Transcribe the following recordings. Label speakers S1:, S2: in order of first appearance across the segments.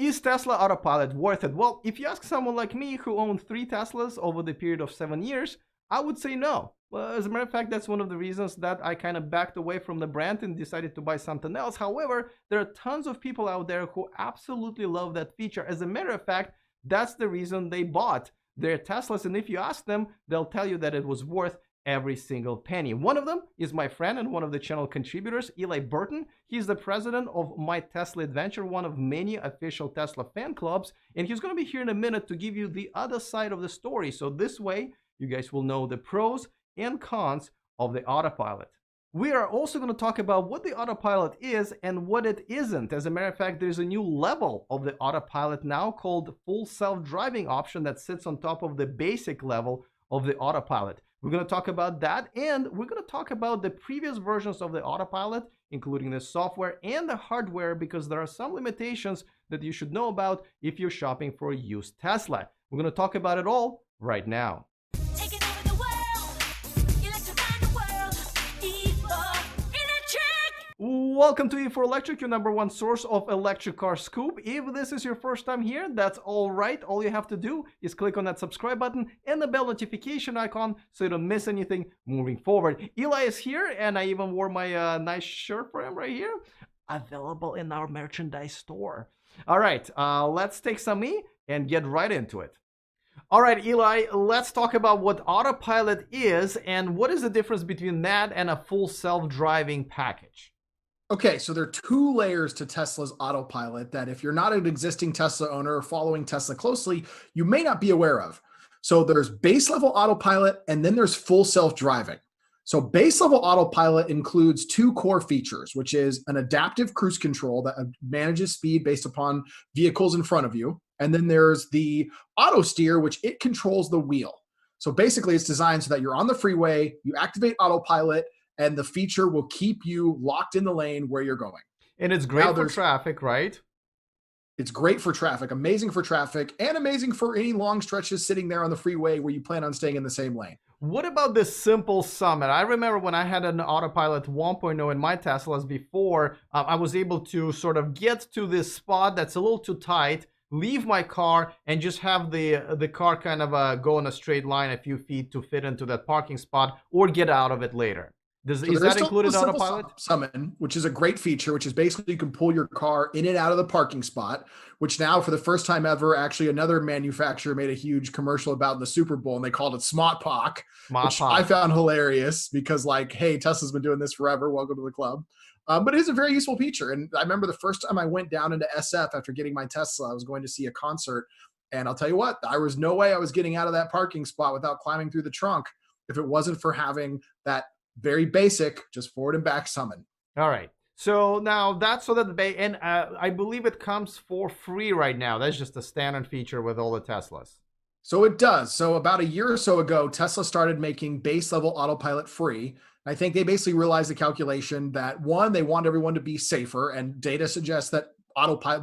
S1: Is Tesla Autopilot worth it? Well, if you ask someone like me who owned 3 Teslas over the period of 7 years, I would say no. Well, as a matter of fact, that's one of the reasons that I kind of backed away from the brand and decided to buy something else. However, there are tons of people out there who absolutely love that feature. As a matter of fact, that's the reason they bought their Teslas. And if you ask them, they'll tell you that it was worth every single penny. One of them is my friend and one of the channel contributors, Eli Burton. He's the president of My Tesla Adventure, one of many official Tesla fan clubs, and he's going to be here in a minute to give you the other side of the story. So this way, you guys will know the pros and cons of the Autopilot. We are also going to talk about what the Autopilot is and what it isn't. As a matter of fact, there's a new level of the Autopilot now called full self-driving option that sits on top of the basic level of the Autopilot. We're going to talk about that, and we're going to talk about the previous versions of the Autopilot, including the software and the hardware, because there are some limitations that you should know about if you're shopping for a used Tesla. We're going to talk about it all right now. Welcome to E4Electric, your #1 source of electric car scoop. If this is your first time here, that's all right. All you have to do is click on that subscribe button and the bell notification icon so you don't miss anything moving forward. Eli is here, and I even wore my nice shirt for him right here. Available in our merchandise store. All right, let's take some E and get right into it. All right, Eli, let's talk about what Autopilot is and what is the difference between that and a full self-driving package.
S2: Okay, so there are 2 layers to Tesla's Autopilot that if you're not an existing Tesla owner or following Tesla closely, you may not be aware of. So there's base level Autopilot, and then there's full self-driving. So base level Autopilot includes 2 core features, which is an adaptive cruise control that manages speed based upon vehicles in front of you. And then there's the auto steer, which it controls the wheel. So basically it's designed so that you're on the freeway, you activate Autopilot, and the feature will keep you locked in the lane where you're going.
S1: And it's great for traffic, right?
S2: It's great for traffic, amazing for traffic, and amazing for any long stretches sitting there on the freeway where you plan on staying in the same lane.
S1: What about this simple summit? I remember when I had an Autopilot 1.0 in my Teslas before, I was able to sort of get to this spot that's a little too tight, leave my car, and just have the car kind of go in a straight line a few feet to fit into that parking spot or get out of it later. Is that included in Autopilot?
S2: Summon, which is a great feature, which is basically you can pull your car in and out of the parking spot, which now for the first time ever, actually another manufacturer made a huge commercial about in the Super Bowl, and they called it Smart Park, which I found hilarious because like, hey, Tesla's been doing this forever. Welcome to the club. But it is a very useful feature. And I remember the first time I went down into SF after getting my Tesla, I was going to see a concert. And I'll tell you what, there was no way I was getting out of that parking spot without climbing through the trunk if it wasn't for having that very basic, just forward and back summon.
S1: All right. So now that's so that and I believe it comes for free right now. That's just a standard feature with all the Teslas.
S2: So it does. So about a year or so ago, Tesla started making base level Autopilot free. I think they basically realized the calculation that 1, they want everyone to be safer, and data suggests that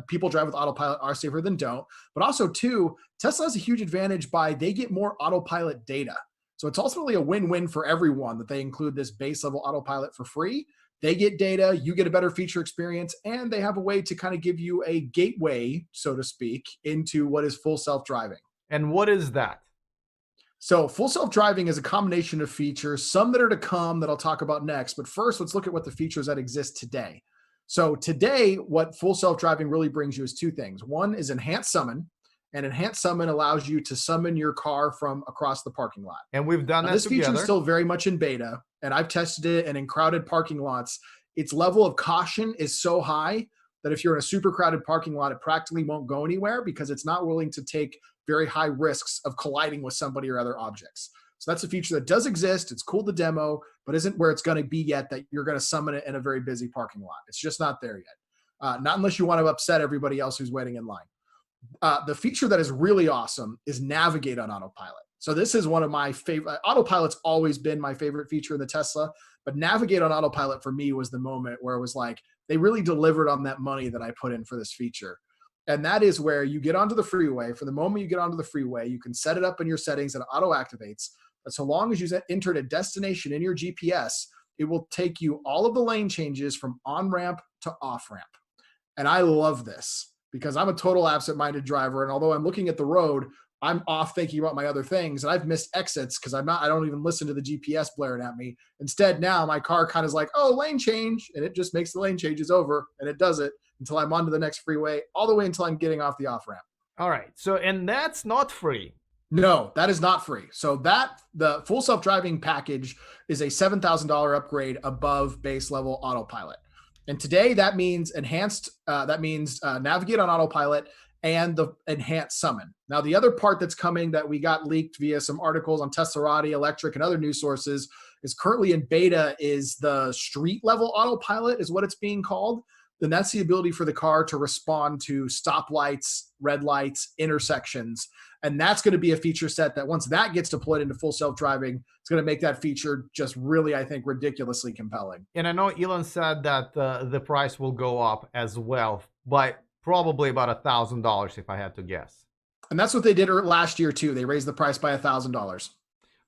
S2: people drive with Autopilot are safer than don't. But also 2, Tesla has a huge advantage by they get more Autopilot data. So it's ultimately a win-win for everyone that they include this base level Autopilot for free. They get data, you get a better feature experience, and they have a way to kind of give you a gateway, so to speak, into what is full self-driving.
S1: And what is that?
S2: So full self-driving is a combination of features, some that are to come that I'll talk about next. But first, let's look at what the features that exist today. So today, what full self-driving really brings you is 2 things. One is enhanced summon. And enhanced summon allows you to summon your car from across the parking lot.
S1: And we've done that
S2: together. This feature is still very much in beta, and I've tested it, and in crowded parking lots, its level of caution is so high that if you're in a super crowded parking lot, it practically won't go anywhere because it's not willing to take very high risks of colliding with somebody or other objects. So that's a feature that does exist. It's cool to demo, but isn't where it's going to be yet that you're going to summon it in a very busy parking lot. It's just not there yet. Not unless you want to upset everybody else who's waiting in line. The feature that is really awesome is navigate on Autopilot. So this is one of my favorite. Autopilot's always been my favorite feature in the Tesla, but navigate on Autopilot for me was the moment where it was like, they really delivered on that money that I put in for this feature. And that is where you get onto the freeway. For the moment you get onto the freeway, you can set it up in your settings and it auto activates. But so long as you entered a destination in your GPS, it will take you all of the lane changes from on-ramp to off-ramp. And I love this. because I'm a total absent-minded driver. And although I'm looking at the road, I'm off thinking about my other things, and I've missed exits because I don't even listen to the GPS blaring at me. Instead, now my car kind of is like, oh, lane change, and it just makes the lane changes over, and it does it until I'm onto the next freeway, all the way until I'm getting off the off ramp.
S1: All right. So, and that's not free.
S2: No, that is not free. So the full self-driving package is a $7,000 upgrade above base level autopilot. And today that means navigate on autopilot and the enhanced summon. Now, the other part that's coming that we got leaked via some articles on Teslarati, Electric, and other news sources is currently in beta is the street level autopilot is what it's being called. Then that's the ability for the car to respond to stoplights, red lights, intersections. And that's going to be a feature set that once that gets deployed into full self-driving, it's going to make that feature just really, I think, ridiculously compelling.
S1: And I know Elon said that the price will go up as well, but probably about $1,000 if I had to guess.
S2: And that's what they did last year too. They raised the price by $1,000.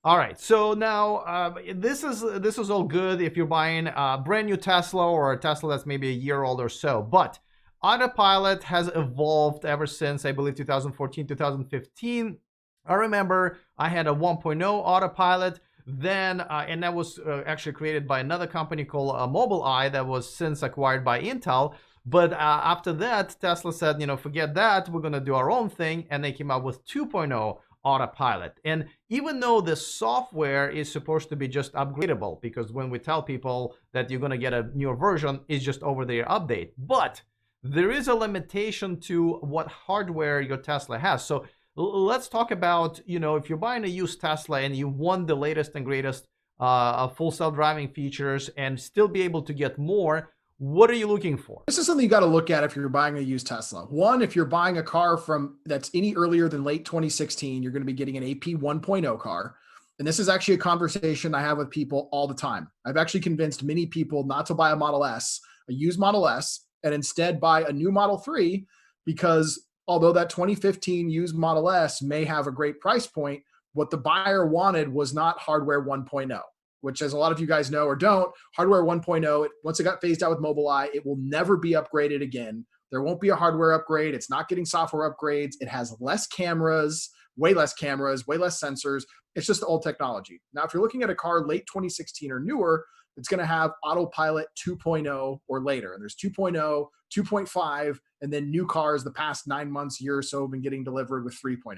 S1: All right, so now this is all good if you're buying a brand new Tesla or a Tesla that's maybe a year old or so. But Autopilot has evolved ever since, I believe, 2014, 2015. I remember I had a 1.0 Autopilot then, and that was actually created by another company called Mobileye that was since acquired by Intel. But after that, Tesla said, forget that, we're going to do our own thing. And they came out with 2.0 Autopilot. And even though the software is supposed to be just upgradable, because when we tell people that you're going to get a newer version, it's just over the update. But there is a limitation to what hardware your Tesla has. So let's talk about, if you're buying a used Tesla and you want the latest and greatest full self-driving features and still be able to get more, what are you looking for?
S2: This is something you got to look at if you're buying a used Tesla. One, if you're buying a car that's any earlier than late 2016, you're going to be getting an AP 1.0 car. And this is actually a conversation I have with people all the time. I've actually convinced many people not to buy a Model S, a used Model S, and instead buy a new Model 3, because although that 2015 used Model S may have a great price point, what the buyer wanted was not hardware 1.0, which, as a lot of you guys know or don't, hardware 1.0, once it got phased out with Mobileye, it will never be upgraded again. There won't be a hardware upgrade. It's not getting software upgrades. It has less cameras, way less sensors. It's just the old technology. Now, if you're looking at a car late 2016 or newer, it's going to have Autopilot 2.0 or later. And there's 2.0, 2.5, and then new cars the past 9 months, year or so have been getting delivered with 3.0.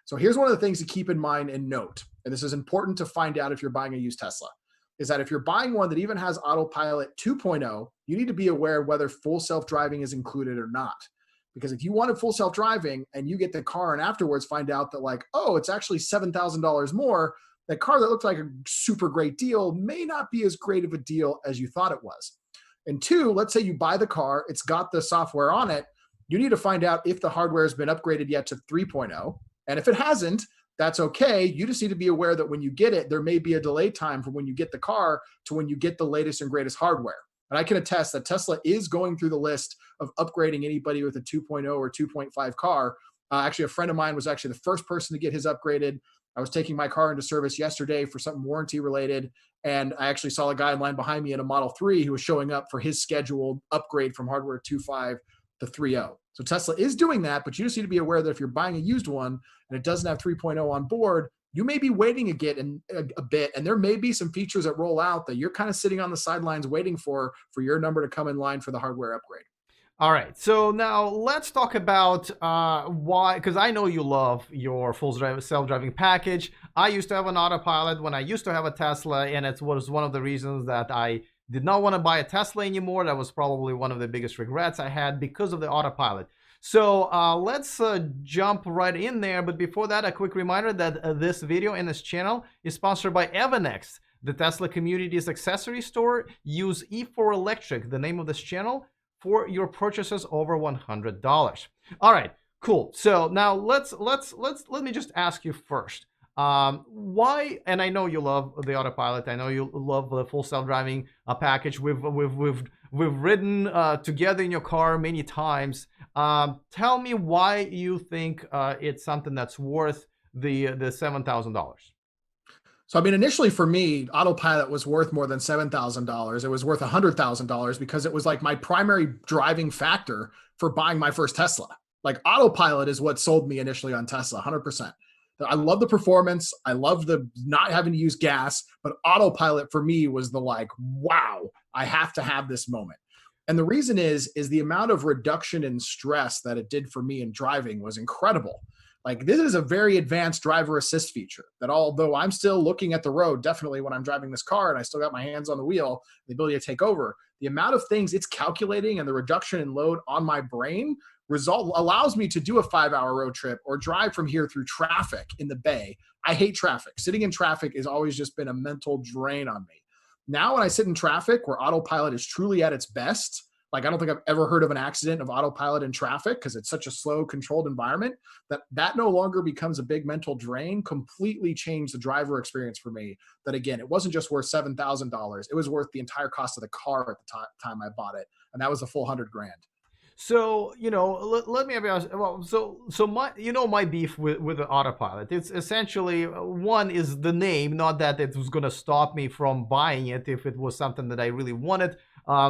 S2: So here's one of the things to keep in mind and note, and this is important to find out if you're buying a used Tesla, is that if you're buying one that even has Autopilot 2.0, you need to be aware whether full self-driving is included or not. Because if you wanted full self-driving and you get the car and afterwards find out that it's actually $7,000 more, that car that looked like a super great deal may not be as great of a deal as you thought it was. And two, let's say you buy the car, it's got the software on it. You need to find out if the hardware has been upgraded yet to 3.0. And if it hasn't, that's okay. You just need to be aware that when you get it, there may be a delay time from when you get the car to when you get the latest and greatest hardware. And I can attest that Tesla is going through the list of upgrading anybody with a 2.0 or 2.5 car. Actually, a friend of mine was actually the first person to get his upgraded. I was taking my car into service yesterday for something warranty related, and I actually saw a guy in line behind me in a Model 3 who was showing up for his scheduled upgrade from hardware 2.5 to 3.0. So Tesla is doing that, but you just need to be aware that if you're buying a used one and it doesn't have 3.0 on board, you may be waiting a bit, and there may be some features that roll out that you're kind of sitting on the sidelines waiting for your number to come in line for the hardware upgrade.
S1: All right, so now let's talk about why, because I know you love your full self-driving package. I used to have an Autopilot when I used to have a Tesla, and it was one of the reasons that I did not want to buy a Tesla anymore. That was probably one of the biggest regrets I had because of the Autopilot. So let's jump right in there. But before that, a quick reminder that this video and this channel is sponsored by Evernex, the Tesla community's accessory store. Use E4 Electric, the name of this channel, for your purchases over $100. All right, cool. So now let me just ask you first. Why? And I know you love the Autopilot. I know you love the full self-driving package. We've ridden together in your car many times. Tell me why you think it's something that's worth the $7,000.
S2: So, I mean, initially for me, Autopilot was worth more than $7,000. It was worth $100,000 because it was like my primary driving factor for buying my first Tesla. Like Autopilot is what sold me initially on Tesla, 100%. I love the performance. I love the not having to use gas, but Autopilot for me was the like, wow, I have to have this moment. And the reason is the amount of reduction in stress that it did for me in driving was incredible. Like this is a very advanced driver assist feature that although I'm still looking at the road, definitely when I'm driving this car and I still got my hands on the wheel, the ability to take over, the amount of things it's calculating and the reduction in load on my brain allows me to do a 5-hour road trip or drive from here through traffic in the Bay. I hate traffic. Sitting in traffic has always just been a mental drain on me. Now when I sit in traffic where Autopilot is truly at its best, like I don't think I've ever heard of an accident of Autopilot in traffic because it's such a slow, controlled environment that no longer becomes a big mental drain, completely changed the driver experience for me. That again, it wasn't just worth $7,000. It was worth the entire cost of the car at the time I bought it. And that was a full $100,000.
S1: So, let me be honest. Well, so my beef with the Autopilot, it's essentially one is the name, not that it was going to stop me from buying it if it was something that I really wanted.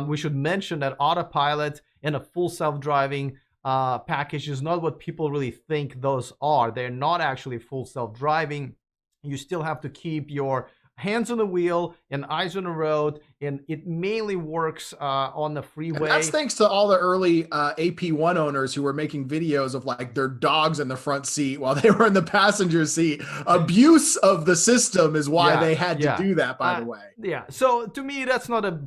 S1: We should mention that Autopilot and a full self-driving package is not what people really think those are. They're not actually full self-driving. You still have to keep your hands on the wheel and eyes on the road, and it mainly works on the freeway.
S2: And that's thanks to all the early AP1 owners who were making videos of like their dogs in the front seat while they were in the passenger seat. Abuse of the system is why they had to do that, by the way.
S1: Yeah. So to me, that's not a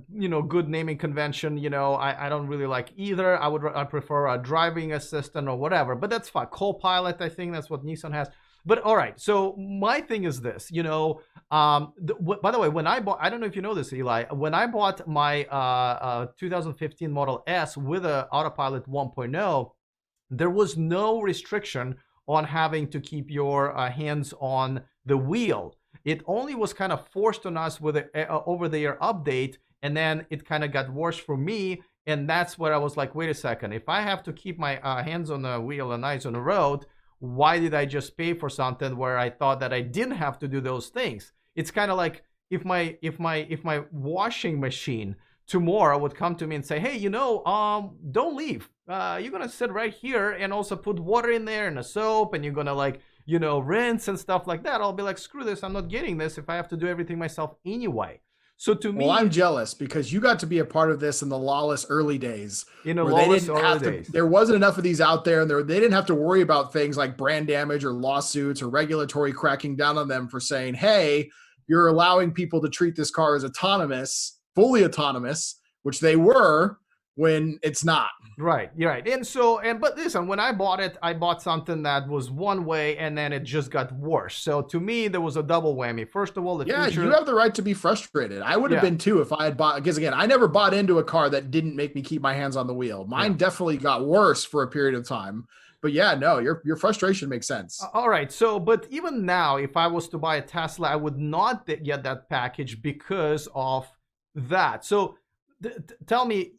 S1: good naming convention. I don't really like either. I prefer a driving assistant or whatever, but that's fine. Co-pilot, I think that's what Nissan has. But all right, so my thing is this, by the way, when I bought, I don't know if you know this, Eli, when I bought my 2015 Model S with a Autopilot 1.0, there was no restriction on having to keep your hands on the wheel. It only was kind of forced on us with an over-the-air update, and then it kind of got worse for me, and that's where I was like, wait a second, if I have to keep my hands on the wheel and eyes on the road, why did I just pay for something where I thought that I didn't have to do those things? It's kind of like if my washing machine tomorrow would come to me and say, hey, don't leave. You're gonna sit right here and also put water in there and a soap, and you're gonna rinse and stuff like that. I'll be like, screw this, I'm not getting this if I have to do everything myself anyway. So to me,
S2: well, I'm jealous because you got to be a part of this in the lawless early days.
S1: There
S2: wasn't enough of these out there, and they didn't have to worry about things like brand damage or lawsuits or regulatory cracking down on them for saying, hey, you're allowing people to treat this car as autonomous, fully autonomous, which they were when it's not.
S1: Right. But listen, when I bought it, I bought something that was one way, and then it just got worse. So to me, there was a double whammy. First of all, feature.
S2: You have the right to be frustrated. I would have been too if I had bought, because again, I never bought into a car that didn't make me keep my hands on the wheel. Mine definitely got worse for a period of time. But your frustration makes sense.
S1: All right. So, but even now, if I was to buy a Tesla, I would not get that package because of that. So tell me,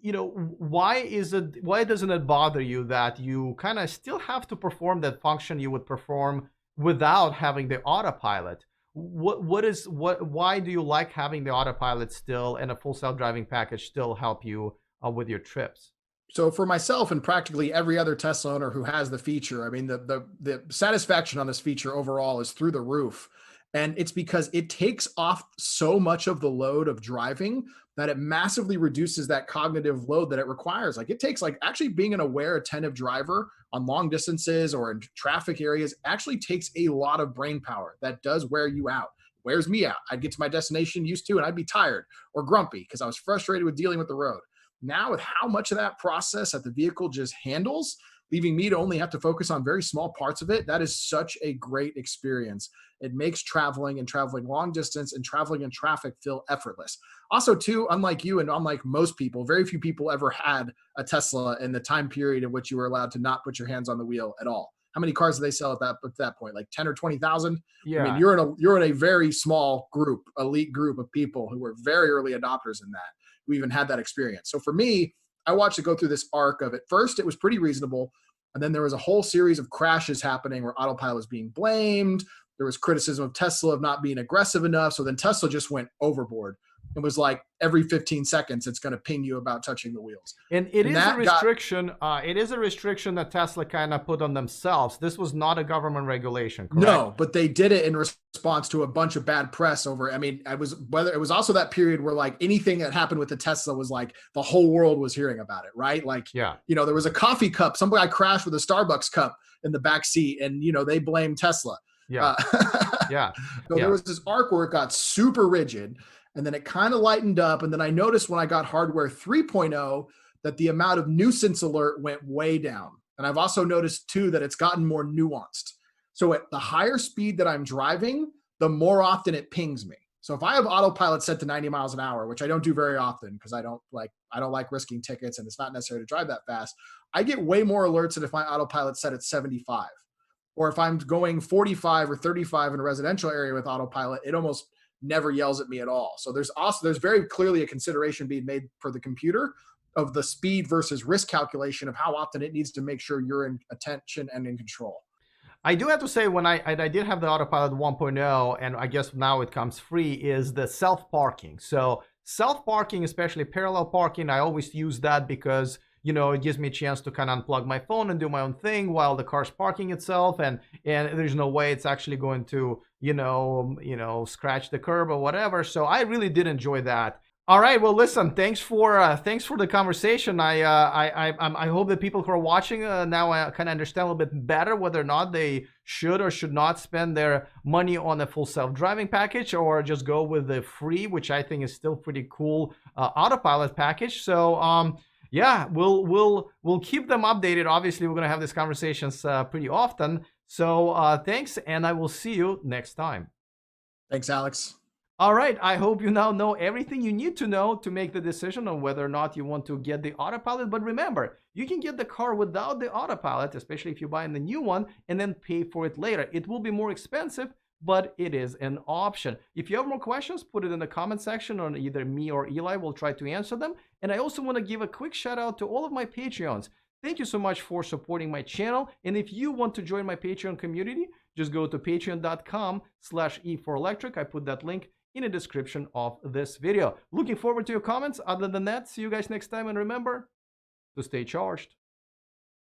S1: why doesn't it bother you that you kind of still have to perform that function you would perform without having the Autopilot? Why do you like having the Autopilot still and a full self-driving package still help you with your trips?
S2: So for myself and practically every other Tesla owner who has the feature, I mean, the satisfaction on this feature overall is through the roof. And it's because it takes off so much of the load of driving that it massively reduces that cognitive load that it requires. Like it takes actually being an aware, attentive driver on long distances or in traffic areas actually takes a lot of brain power that does wear you out. Wears me out. I'd get to my destination used to, and I'd be tired or grumpy because I was frustrated with dealing with the road. Now with how much of that process that the vehicle just handles, leaving me to only have to focus on very small parts of it, that is such a great experience. It makes traveling long distance and traveling in traffic feel effortless. Also, too, unlike you and unlike most people, very few people ever had a Tesla in the time period in which you were allowed to not put your hands on the wheel at all. How many cars do they sell at that point? Like 10 or 20,000?
S1: Yeah.
S2: I mean, you're in a very small group, elite group of people who were very early adopters in that, who even had that experience. So for me, I watched it go through this arc of, at first it was pretty reasonable. And then there was a whole series of crashes happening where Autopilot was being blamed. There was criticism of Tesla of not being aggressive enough. So then Tesla just went overboard. It was like every 15 seconds, it's going to ping you about touching the wheels.
S1: And it is a restriction. It is a restriction that Tesla kind of put on themselves. This was not a government regulation, correct?
S2: No, but they did it in response to a bunch of bad press over. I mean, it was also that period where like anything that happened with the Tesla was like the whole world was hearing about it, right? Like,
S1: yeah,
S2: there was a coffee cup. Some guy crashed with a Starbucks cup in the back seat, and they blamed Tesla.
S1: Yeah, yeah.
S2: So there was this arc where it got super rigid. And then it kind of lightened up. And then I noticed when I got hardware 3.0 that the amount of nuisance alert went way down. And I've also noticed too that it's gotten more nuanced. So at the higher speed that I'm driving, the more often it pings me. So if I have autopilot set to 90 miles an hour, which I don't do very often because I don't like risking tickets and it's not necessary to drive that fast, I get way more alerts than if my autopilot set at 75. Or if I'm going 45 or 35 in a residential area with autopilot, it almost never yells at me at all. So there's very clearly a consideration being made for the computer of the speed versus risk calculation of how often it needs to make sure you're in attention and in control.
S1: I do have to say, when I did have the Autopilot 1.0, and I guess now it comes free, is the self-parking. So self-parking, especially parallel parking, I always use that because it gives me a chance to kind of unplug my phone and do my own thing while the car's parking itself, and there's no way it's actually going to scratch the curb or whatever. So I really did enjoy that. All right, well, listen, thanks for the conversation. I hope that people who are watching now kind of understand a little bit better whether or not they should or should not spend their money on a full self-driving package or just go with the free, which I think is still pretty cool, Autopilot package. So yeah, we'll keep them updated. Obviously, we're going to have these conversations pretty often. So thanks, and I will see you next time.
S2: Thanks, Alex.
S1: All right, I hope you now know everything you need to know to make the decision on whether or not you want to get the Autopilot. But remember, you can get the car without the Autopilot, especially if you buy the new one, and then pay for it later. It will be more expensive, but it is an option. If you have more questions, put it in the comment section, or either me or Eli will try to answer them. And I also want to give a quick shout out to all of my Patreons. Thank you so much for supporting my channel. And if you want to join my Patreon community, just go to patreon.com/E4Electric. I put that link in the description of this video. Looking forward to your comments. Other than that, see you guys next time. And remember to stay charged.